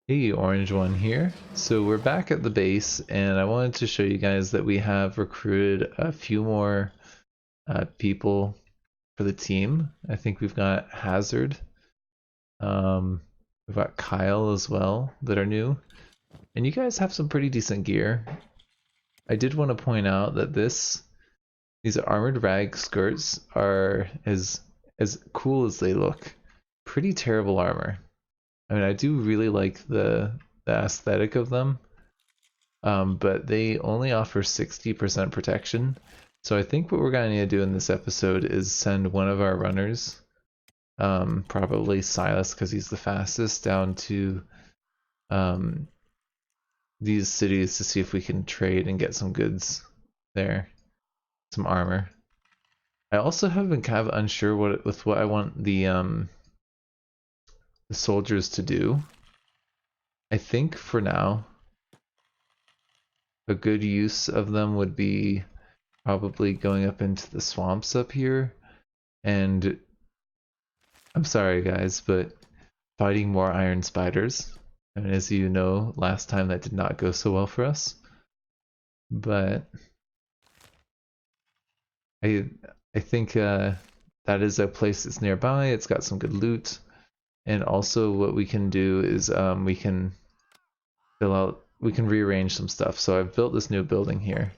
Hey, Orange One here. So we're back at the base, and I wanted to show you guys that we have recruited a few more people for the team. I think we've got Hazard, we've got Kyle as well that are new, and you guys have some pretty decent gear. I did want to point out that these armored rag skirts are as cool as they look. Pretty terrible armor. I mean, I do really like the aesthetic of them, but they only offer 60% protection. So I think what we're going to need to do in this episode is send one of our runners, probably Silas because he's the fastest, down to um, these cities to see if we can trade and get some goods there, some armor. I also have been kind of unsure with what I want the soldiers to do. I think for now, a good use of them would be probably going up into the swamps up here, and I'm sorry guys, but fighting more iron spiders. I mean, as you know, last time that did not go so well for us, but I I think that is a place that's nearby. It's got some good loot, and also what we can do is we can rearrange some stuff. So I've built this new building here,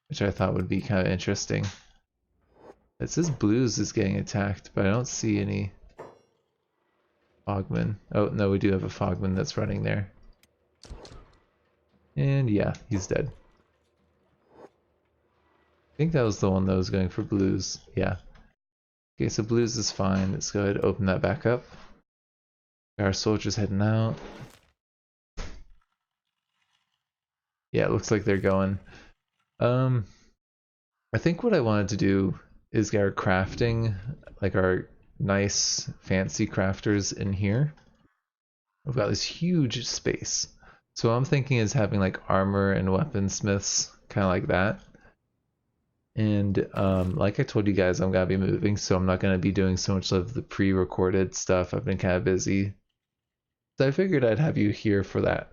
which I thought would be kind of interesting. It says Blues is getting attacked, but I don't see any Fogman. Oh, no, we do have a Fogman that's running there. And yeah, he's dead. I think that was the one that was going for Blues. Yeah. Okay, so Blues is fine. Let's go ahead and open that back up. Our soldiers heading out. Yeah, it looks like they're going. I think what I wanted to do is get our crafting, like our nice fancy crafters in here. We've got this huge space. So what I'm thinking is having like armor and weaponsmiths, kind of like that. And like I told you guys, I'm gonna be moving, so I'm not gonna be doing so much of the pre-recorded stuff. I've been kind of busy. So I figured I'd have you here for that.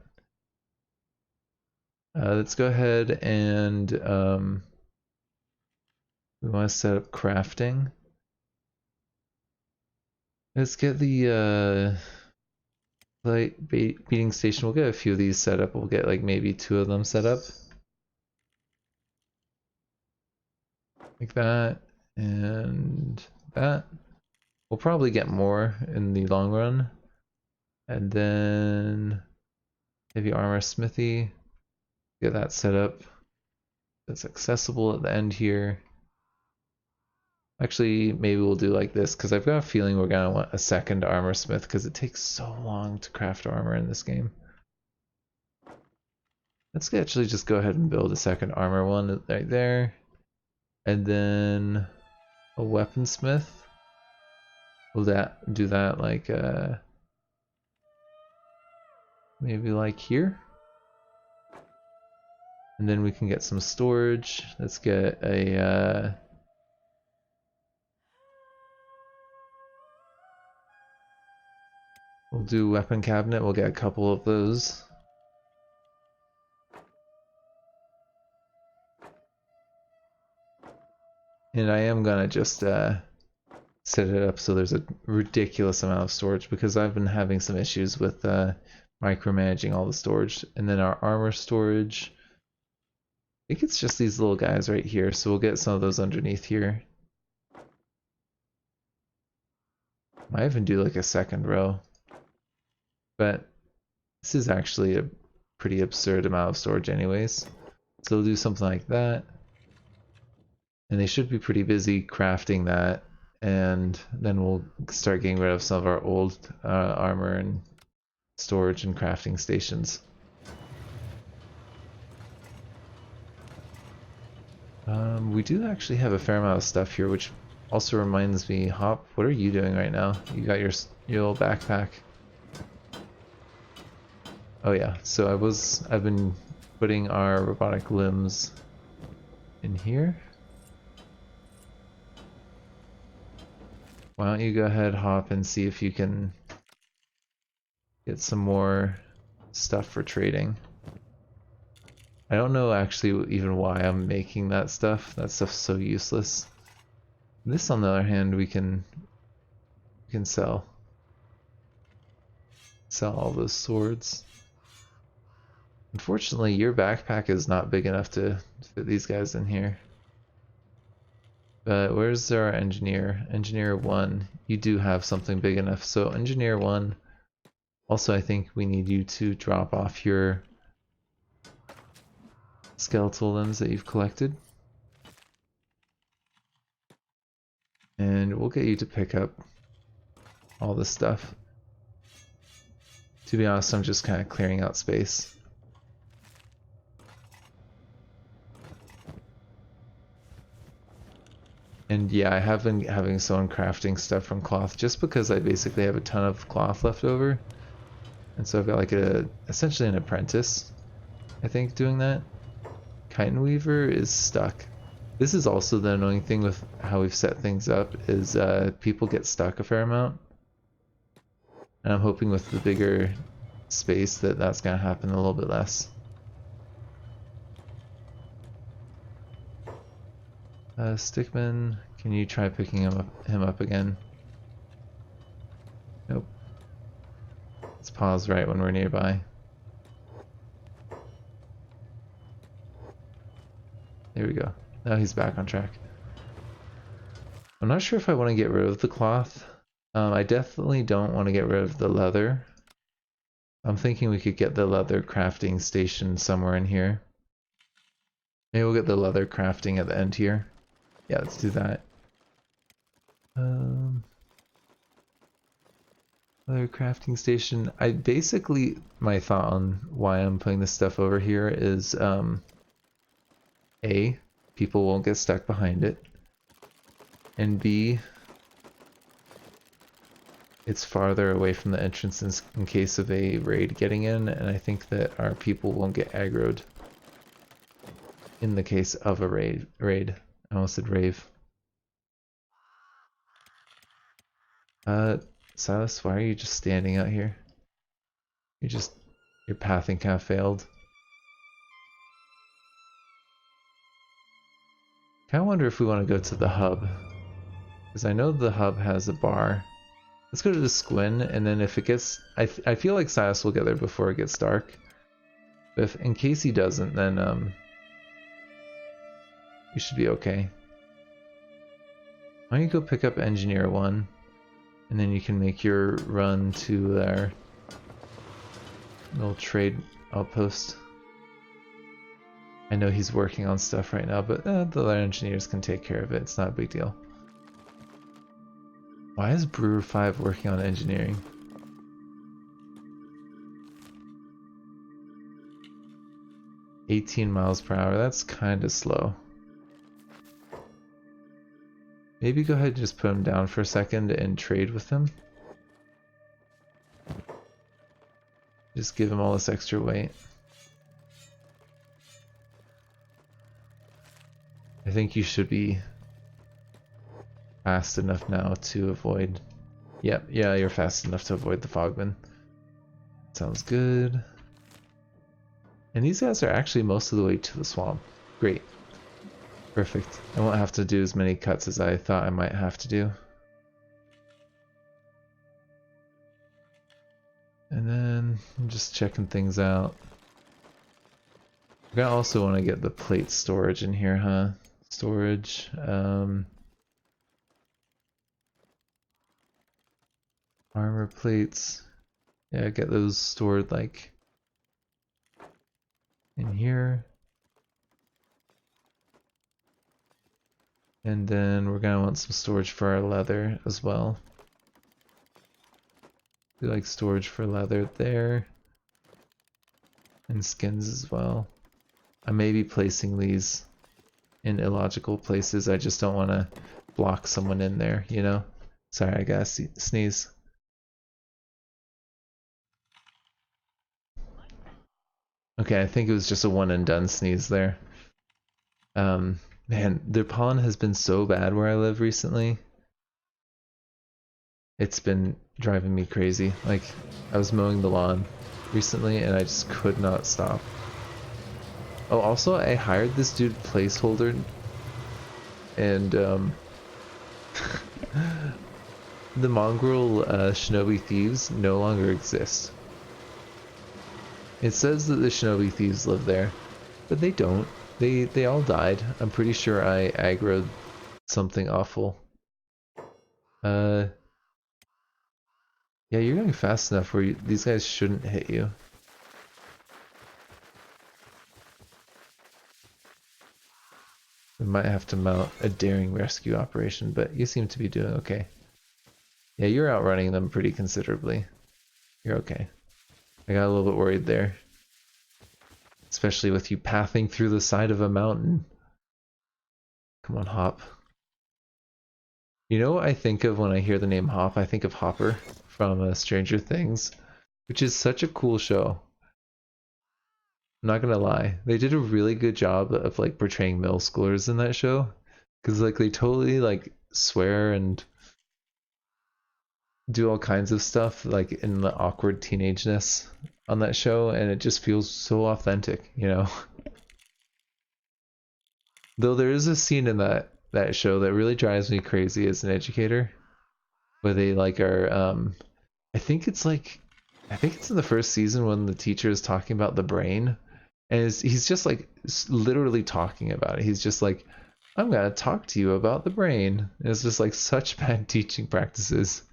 Let's go ahead and we want to set up crafting. Let's get the light beating station. We'll get a few of these set up. We'll get like maybe 2 of them set up. Like that and that. We'll probably get more in the long run. And then heavy armor smithy. Get that set up. That's accessible at the end here. Actually, maybe we'll do like this because I've got a feeling we're gonna want a second armor smith because it takes so long to craft armor in this game. Let's actually just go ahead and build a second armor one right there. And then a weaponsmith. We'll do that like maybe like here. And then we can get some storage. Let's get a we'll do weapon cabinet. We'll get a couple of those. And I am gonna just set it up so there's a ridiculous amount of storage because I've been having some issues with micromanaging all the storage. And then our armor storage, I think it's just these little guys right here, so we'll get some of those underneath here. Might even do like a second row, but this is actually a pretty absurd amount of storage anyways. So we'll do something like that. And they should be pretty busy crafting that, and then we'll start getting rid of some of our old armor and storage and crafting stations. We do actually have a fair amount of stuff here, which also reminds me, Hop, what are you doing right now? You got your little backpack. Oh yeah, so I've been putting our robotic limbs in here. Why don't you go ahead, Hop, and see if you can get some more stuff for trading. I don't know actually even why I'm making that stuff. That stuff's so useless. This, on the other hand, we can sell. Sell all those swords. Unfortunately, your backpack is not big enough to fit these guys in here. But where's our engineer? Engineer 1, you do have something big enough. So engineer 1, also I think we need you to drop off your skeletal limbs that you've collected. And we'll get you to pick up all this stuff. To be honest, I'm just kind of clearing out space. And yeah, I have been having someone crafting stuff from cloth just because I basically have a ton of cloth left over. And so I've got like essentially an apprentice, I think, doing that. Chitin Weaver is stuck. This is also the annoying thing with how we've set things up, is people get stuck a fair amount. And I'm hoping with the bigger space that that's going to happen a little bit less. Stickman, can you try picking him up again? Nope. Let's pause right when we're nearby. There we go. Now he's back on track. I'm not sure if I want to get rid of the cloth. I definitely don't want to get rid of the leather. I'm thinking we could get the leather crafting station somewhere in here. Maybe we'll get the leather crafting at the end here. Yeah, let's do that. Leather crafting station. My thought on why I'm putting this stuff over here is, A, people won't get stuck behind it. And B, it's farther away from the entrance in case of a raid getting in, and I think that our people won't get aggroed in the case of a raid. I almost said rave. Silas, why are you just standing out here? Your pathing kind of failed. Kinda wonder if we want to go to the hub. Because I know the hub has a bar. Let's go to the Squin, and then if it gets... I feel like Silas will get there before it gets dark. But in case he doesn't, then you should be okay. Why don't you go pick up Engineer 1, and then you can make your run to our little trade outpost. I know he's working on stuff right now, but the other engineers can take care of it. It's not a big deal. Why is Brewer 5 working on engineering? $18 miles per hour, that's kind of slow. Maybe go ahead and just put him down for a second and trade with him. Just give him all this extra weight. I think you should be fast enough now to avoid... Yep, yeah, you're fast enough to avoid the Fogman. Sounds good. And these guys are actually most of the way to the swamp. Great. Perfect. I won't have to do as many cuts as I thought I might have to do. And then I'm just checking things out. I also want to get the plate storage in here, huh? Storage. Armor plates. Yeah, get those stored like in here. And then we're gonna want some storage for our leather as well. We like storage for leather there. And skins as well. I may be placing these in illogical places. I just don't want to block someone in there, you know? Sorry, I gotta sneeze. Okay, I think it was just a one and done sneeze there. Man, their pollen has been so bad where I live recently. It's been driving me crazy. Like, I was mowing the lawn recently, and I just could not stop. Oh, also, I hired this dude placeholder, and the mongrel shinobi thieves no longer exist. It says that the shinobi thieves live there, but they don't. They all died. I'm pretty sure I aggroed something awful. Yeah, you're going fast enough where these guys shouldn't hit you. We might have to mount a daring rescue operation, but you seem to be doing okay. Yeah, you're outrunning them pretty considerably. You're okay. I got a little bit worried there. Especially with you pathing through the side of a mountain. Come on, Hop. You know what I think of when I hear the name Hop? I think of Hopper from Stranger Things, which is such a cool show. I'm not gonna lie. They did a really good job of like portraying middle schoolers in that show. Cause like they totally like swear and do all kinds of stuff like in the awkward teenageness on that show, and it just feels so authentic, you know. Though there is a scene in that show that really drives me crazy as an educator, where they like are I think it's in the first season when the teacher is talking about the brain, and he's just like literally talking about it. He's just like, I'm gonna talk to you about the brain. And it's just like such bad teaching practices.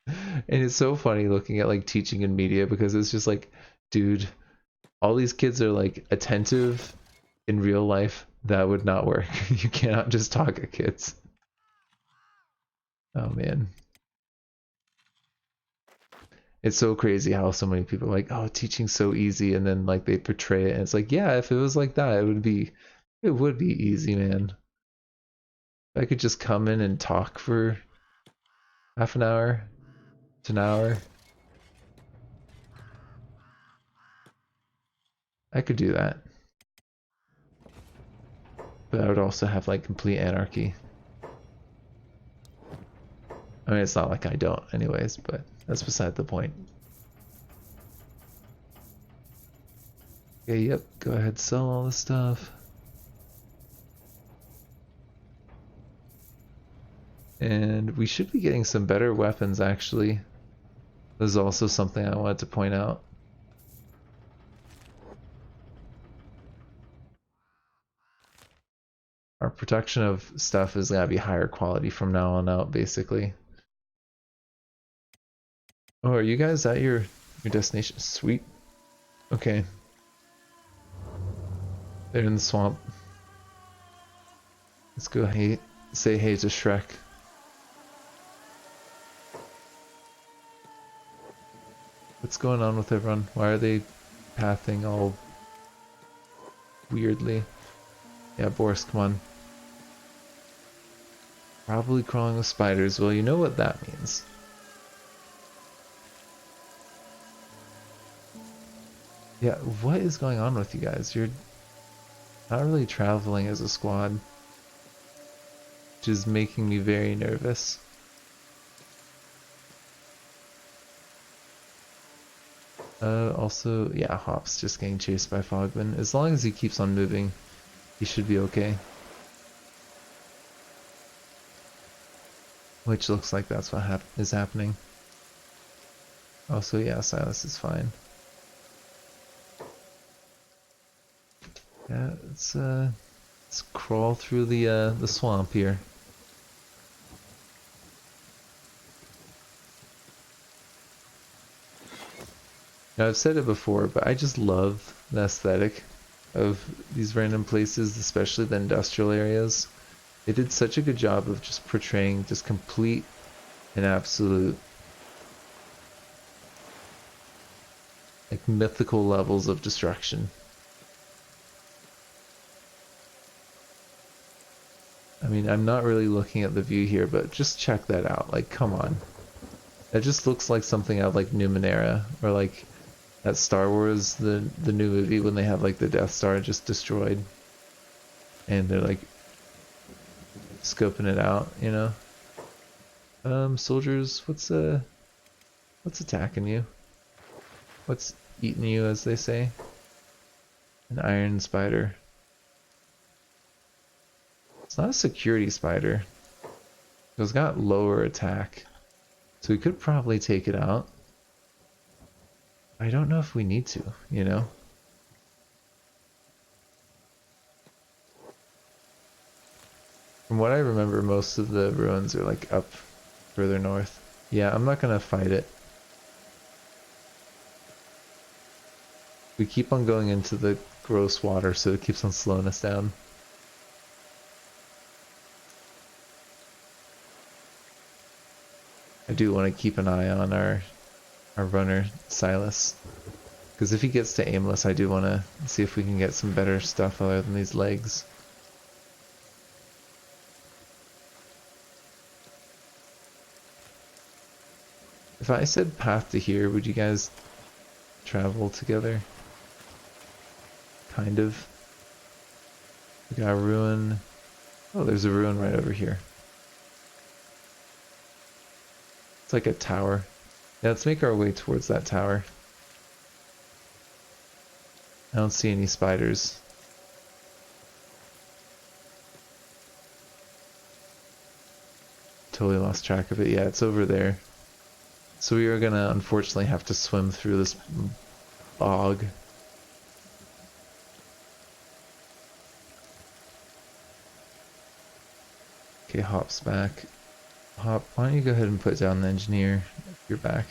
And it's so funny looking at like teaching in media because it's just like, dude, all these kids are like attentive in real life. That would not work. You cannot just talk at kids. Oh man. It's so crazy how so many people are like, oh, teaching's so easy, and then like they portray it and it's like, yeah, if it was like that, it would be easy, man. If I could just come in and talk for half an hour to an hour, I could do that. But I would also have like complete anarchy. I mean, it's not like I don't anyways, but that's beside the point. Okay, yep, go ahead, sell all the stuff. And we should be getting some better weapons, actually. This is also something I wanted to point out. Our production of stuff is gonna be higher quality from now on out, basically. Oh, are you guys at your destination? Sweet. Okay. They're in the swamp. Let's go say hey to Shrek. What's going on with everyone? Why are they pathing all weirdly? Yeah, Boris, come on. Probably crawling with spiders. Well, you know what that means. Yeah, what is going on with you guys? You're not really traveling as a squad, which is making me very nervous. Also, yeah, Hop's just getting chased by Fogman. As long as he keeps on moving, he should be okay. Which looks like that's what is happening. Also, yeah, Silas is fine. Yeah, let's crawl through the swamp here. Now, I've said it before, but I just love the aesthetic of these random places, especially the industrial areas. They did such a good job of just portraying just complete and absolute like mythical levels of destruction. I mean, I'm not really looking at the view here, but just check that out. Like, come on. That just looks like something out of like Numenera, or like at Star Wars, the new movie when they have like the Death Star just destroyed, and they're like scoping it out, you know. Soldiers, what's attacking you? What's eaten you, as they say. An iron spider. It's not a security spider. It's got lower attack. So we could probably take it out. I don't know if we need to, you know? From what I remember, most of the ruins are like up further north. Yeah, I'm not gonna fight it. We keep on going into the gross water, so it keeps on slowing us down. I do want to keep an eye on our runner, Silas. Because if he gets to aimless, I do want to see if we can get some better stuff other than these legs. If I said path to here, would you guys travel together? Kind of. We got a ruin. Oh, there's a ruin right over here. It's like a tower. Yeah, let's make our way towards that tower. I don't see any spiders. Totally lost track of it. Yeah, it's over there. So we are gonna unfortunately have to swim through this bog. Okay, Hop's back. Hop, why don't you go ahead and put down the engineer if you're back.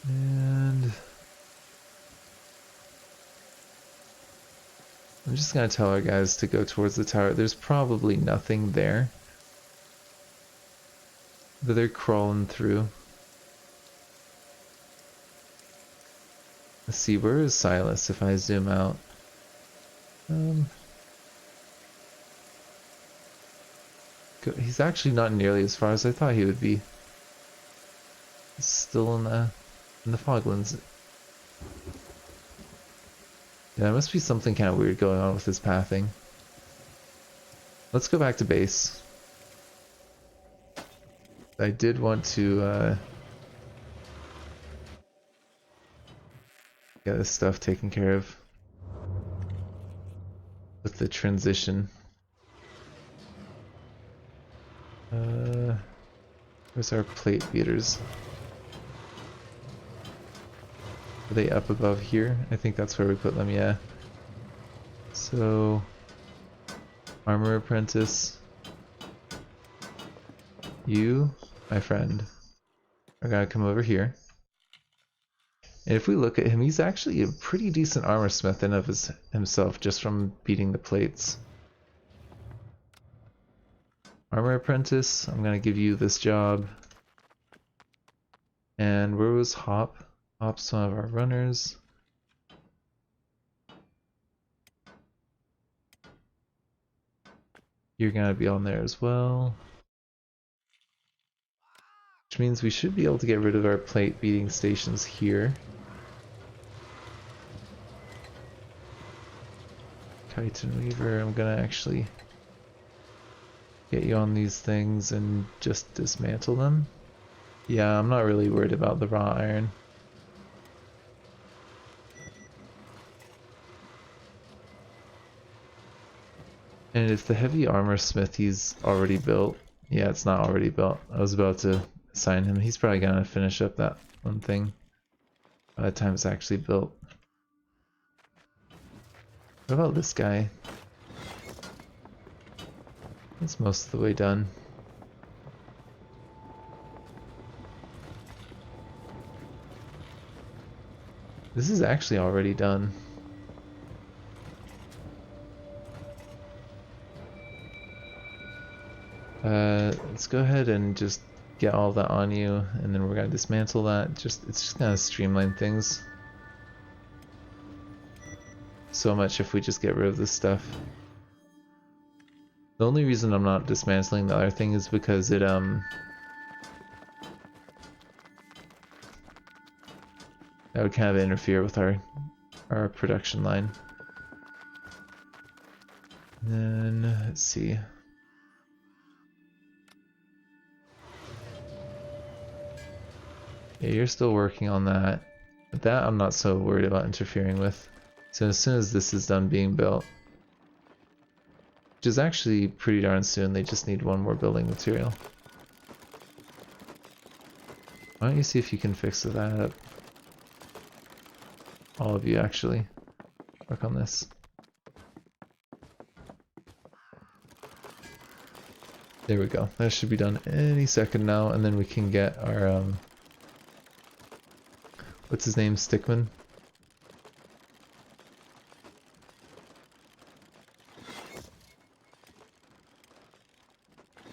And I'm just gonna tell our guys to go towards the tower. There's probably nothing there, but they're crawling through. Let's see, where is Silas if I zoom out? He's actually not nearly as far as I thought he would be. He's still in the Foglands. Yeah, there must be something kind of weird going on with his pathing. Let's go back to base. I did want to get this stuff taken care of with the transition. Where's our plate beaters? Are they up above here? I think that's where we put them, yeah. So, armor apprentice. You, my friend, are gonna come over here. And if we look at him, he's actually a pretty decent armor smith in of himself just from beating the plates. Armor apprentice, I'm gonna give you this job. And where was Hop? Hop's one of our runners. You're gonna be on there as well. Which means we should be able to get rid of our plate beating stations here. Chitin Weaver, I'm gonna actually get you on these things and just dismantle them. Yeah, I'm not really worried about the raw iron. And if the heavy armor smith he's already built, yeah, it's not already built. I was about to assign him. He's probably gonna finish up that one thing by the time it's actually built. What about this guy? It's most of the way done. This is actually already done. Let's go ahead and just get all that on you, and then we're gonna dismantle that. It's just gonna streamline things so much if we just get rid of this stuff. The only reason I'm not dismantling the other thing is because it that would kind of interfere with our production line. And then let's see. Yeah, you're still working on that. But that I'm not so worried about interfering with. So as soon as this is done being built, which is actually pretty darn soon, they just need one more building material. Why don't you see if you can fix that up? All of you actually. Work on this. There we go. That should be done any second now, and then we can get our what's his name? Stickman?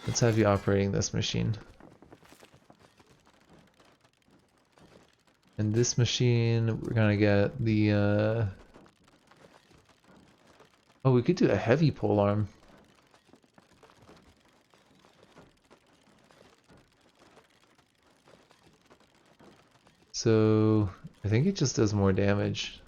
Let's have you operating this machine. And this machine, we're gonna get the oh, we could do a heavy pole arm. So I think it just does more damage.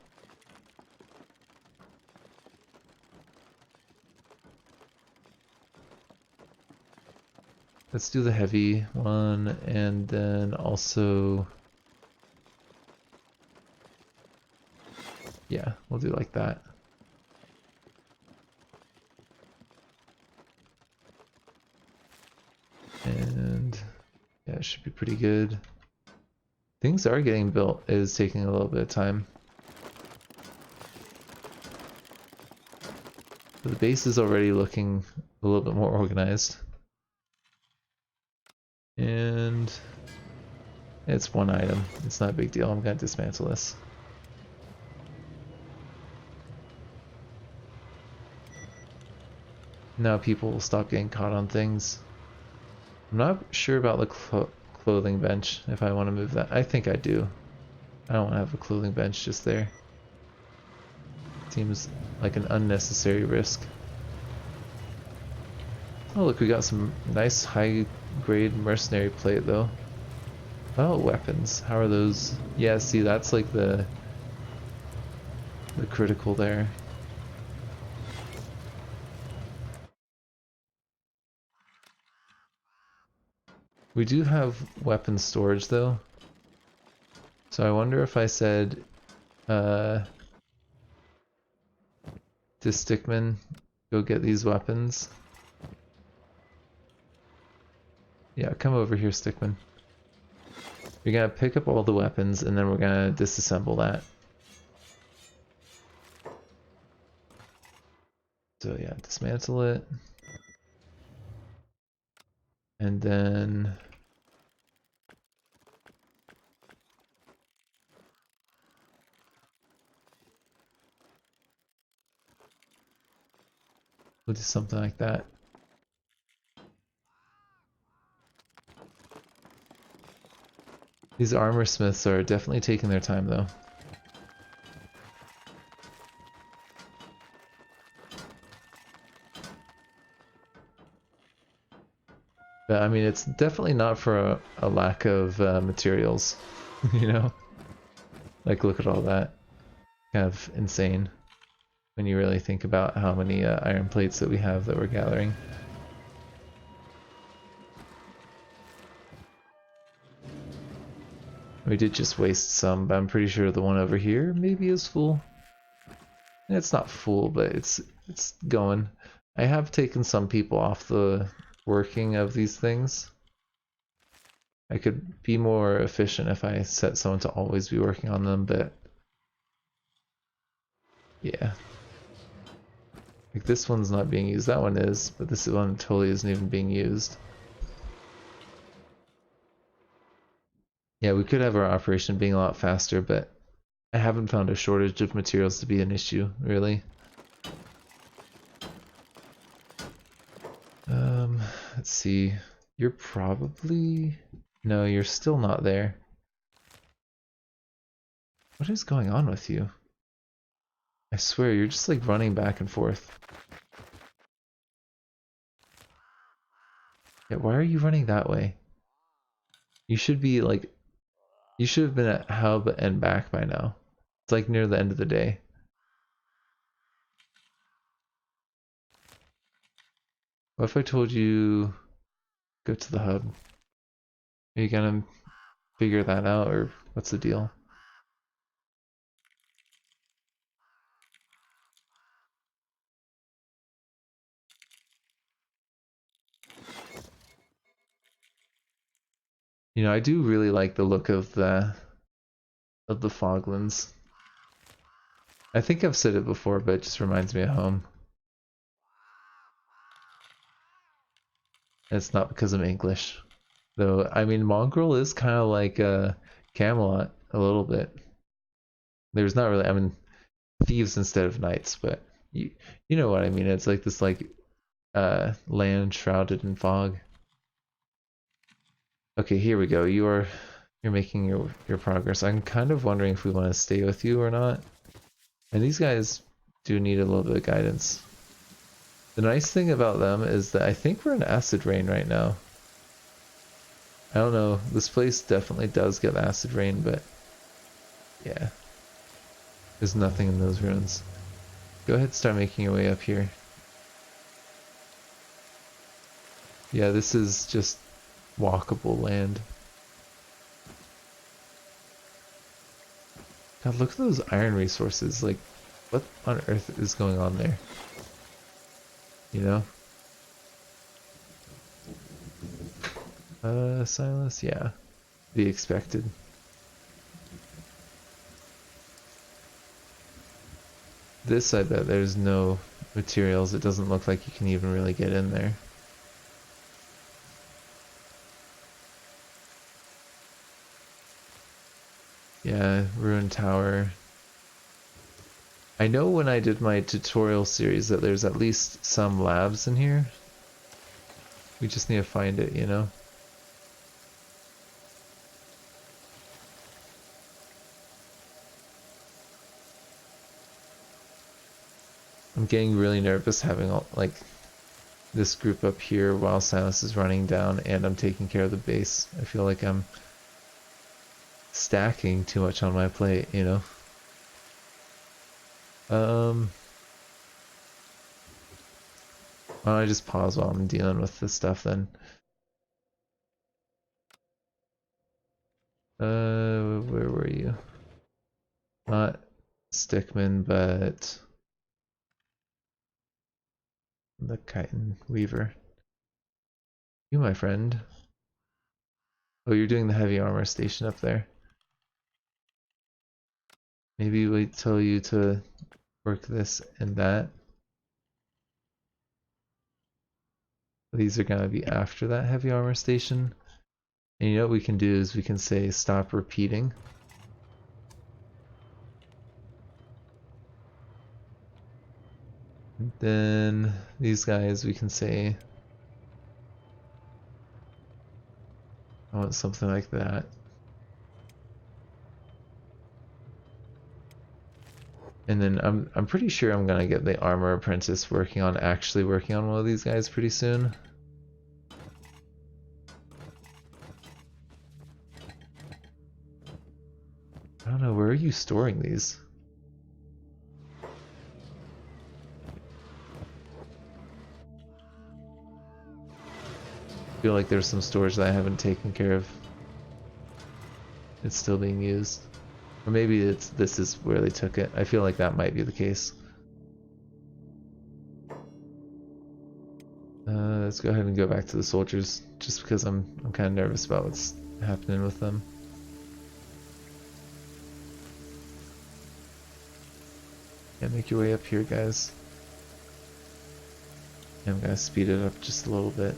Let's do the heavy one, and then also, yeah, we'll do like that. And yeah, it should be pretty good. Things are getting built. It is taking a little bit of time. But the base is already looking a little bit more organized. And it's one item. It's not a big deal. I'm gonna dismantle this. Now people will stop getting caught on things. I'm not sure about the clothing bench, if I want to move that. I think I do. I don't want to have a clothing bench just there. Seems like an unnecessary risk. Oh look, we got some nice high-grade mercenary plate though. Oh, weapons. How are those? Yeah, see, that's like the critical there. We do have weapon storage though. So I wonder if I said to Stickman, go get these weapons. Yeah, come over here, Stickman. You're gonna pick up all the weapons and then we're gonna disassemble that. So yeah, dismantle it. And then we'll do something like that. These armor smiths are definitely taking their time though. But I mean, it's definitely not for a lack of materials, you know? Like, look at all that. Kind of insane when you really think about how many iron plates that we have that we're gathering. We did just waste some, but I'm pretty sure the one over here maybe is full. It's not full, but it's going. I have taken some people off the working of these things. I could be more efficient if I set someone to always be working on them, but yeah. Like this one's not being used, that one is, but this one totally isn't even being used. Yeah, we could have our operation being a lot faster, but I haven't found a shortage of materials to be an issue, really. Let's see. You're probably... No, you're still not there. What is going on with you? I swear, you're just like running back and forth. Yeah, why are you running that way? You should be like... You should have been at hub and back by now. It's like near the end of the day. What if I told you... Go to the hub? Are you gonna... figure that out, or what's the deal? You know, I do really like the look of the Foglands. I think I've said it before, but it just reminds me of home. And it's not because I'm English. Though, I mean, Mongrel is kind of like Camelot a little bit. There's not really, I mean, thieves instead of knights, but you know what I mean. It's like this like land shrouded in fog. Okay, here we go. You're making your progress. I'm kind of wondering if we want to stay with you or not. And these guys do need a little bit of guidance. The nice thing about them is that I think we're in acid rain right now. I don't know. This place definitely does get acid rain, but yeah. There's nothing in those ruins. Go ahead and start making your way up here. Yeah, this is just walkable land. God, look at those iron resources. Like, what on earth is going on there? You know? Silas? Yeah. Be expected. This, I bet there's no materials. It doesn't look like you can even really get in there. Yeah, ruined tower. I know when I did my tutorial series that there's at least some labs in here. We just need to find it, you know? I'm getting really nervous having all, like, this group up here while Silas is running down and I'm taking care of the base. I feel like I'm stacking too much on my plate, you know? Why don't I just pause while I'm dealing with this stuff then? Where were you? Not Stickman, but the Chitin Weaver. You, my friend. Oh, you're doing the heavy armor station up there. Maybe wait till you to work this and that. These are gonna be after that heavy armor station. And you know what we can do is we can say stop repeating. And then these guys we can say I want something like that. And then I'm pretty sure I'm gonna get the armor apprentice actually working on one of these guys pretty soon. I don't know, where are you storing these? I feel like there's some storage that I haven't taken care of. It's still being used. Or maybe this is where they took it. I feel like that might be the case. Let's go ahead and go back to the soldiers, just because I'm kind of nervous about what's happening with them. Yeah, make your way up here, guys. Yeah, I'm gonna speed it up just a little bit.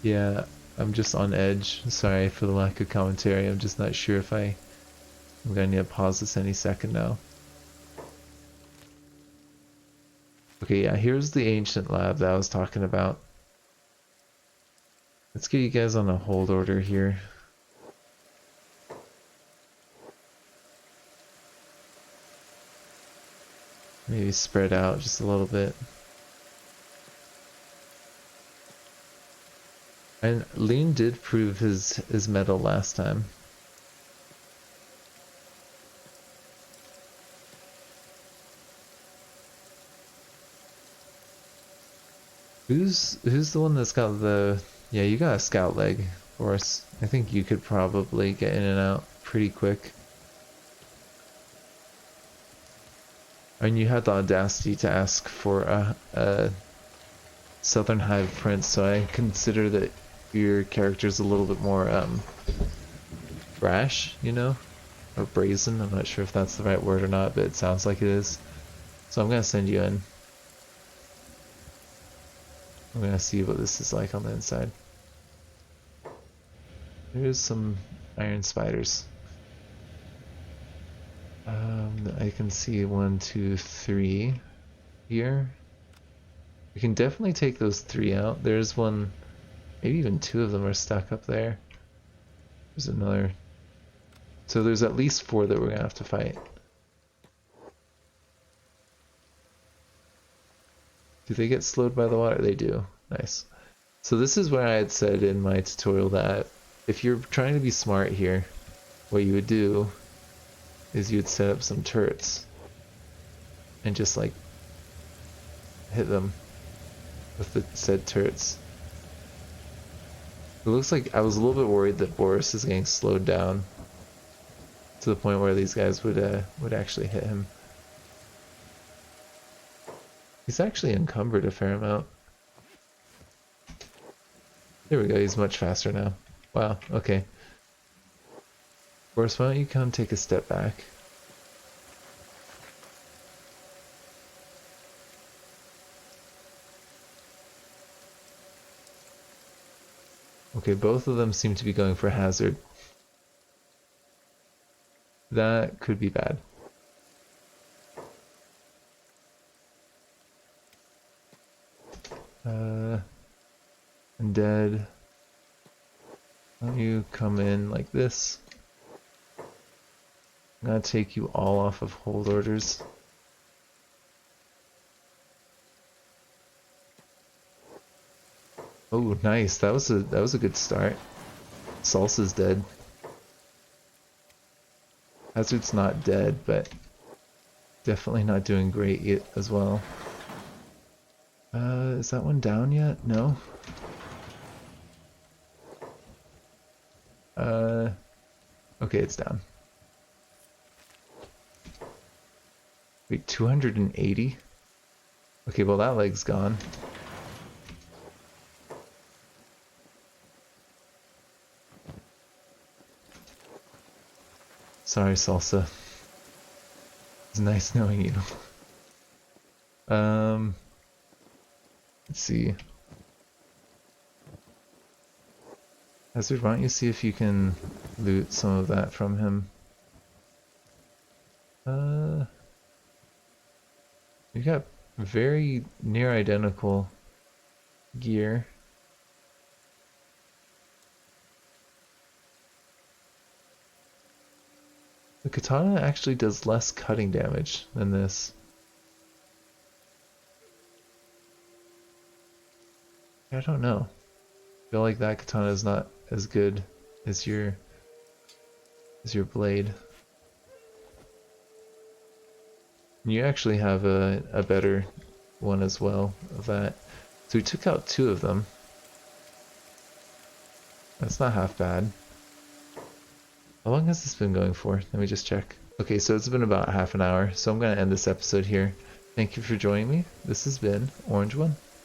Yeah, I'm just on edge. Sorry for the lack of commentary. I'm just not sure if I'm gonna need to pause this any second now. Okay, yeah, here's the ancient lab that I was talking about. Let's get you guys on a hold order here. Maybe spread out just a little bit. And Lean did prove his metal last time. Who's the one that's got the... Yeah, you got a scout leg for us. I think you could probably get in and out pretty quick. And you had the audacity to ask for a Southern Hive Prince, so I consider that your character's a little bit more brash, you know? Or brazen. I'm not sure if that's the right word or not, but it sounds like it is. So I'm gonna send you in. I'm gonna see what this is like on the inside. There's some iron spiders. I can see 1, 2, 3 here. We can definitely take those 3 out. There's one, maybe even 2 of them are stuck up there. There's another. So there's at least 4 that we're gonna have to fight. Do they get slowed by the water? They do. Nice. So this is where I had said in my tutorial that if you're trying to be smart here, what you would do is you'd set up some turrets and just like hit them with the said turrets. It looks like I was a little bit worried that Boris is getting slowed down to the point where these guys would actually hit him. He's actually encumbered a fair amount. There we go, he's much faster now. Wow, okay. Boris, why don't you come take a step back? Okay, both of them seem to be going for hazard. That could be bad. I'm dead. Why don't you come in like this? I'm gonna take you all off of hold orders. Oh, nice. That was a good start. Salsa's dead. Hazard's not dead, but definitely not doing great yet as well. Is that one down yet? No. Okay, it's down. Wait, 280? Okay, well that leg's gone. Sorry, Salsa. It's nice knowing you. Let's see. Hazard, why don't you see if you can loot some of that from him? You got very near identical gear. The katana actually does less cutting damage than this. I don't know. I feel like that katana is not as good as your blade. You actually have a better one as well of that. So we took out 2 of them. That's not half bad. How long has this been going for? Let me just check. Okay, so it's been about half an hour, so I'm going to end this episode here. Thank you for joining me. This has been Orange One.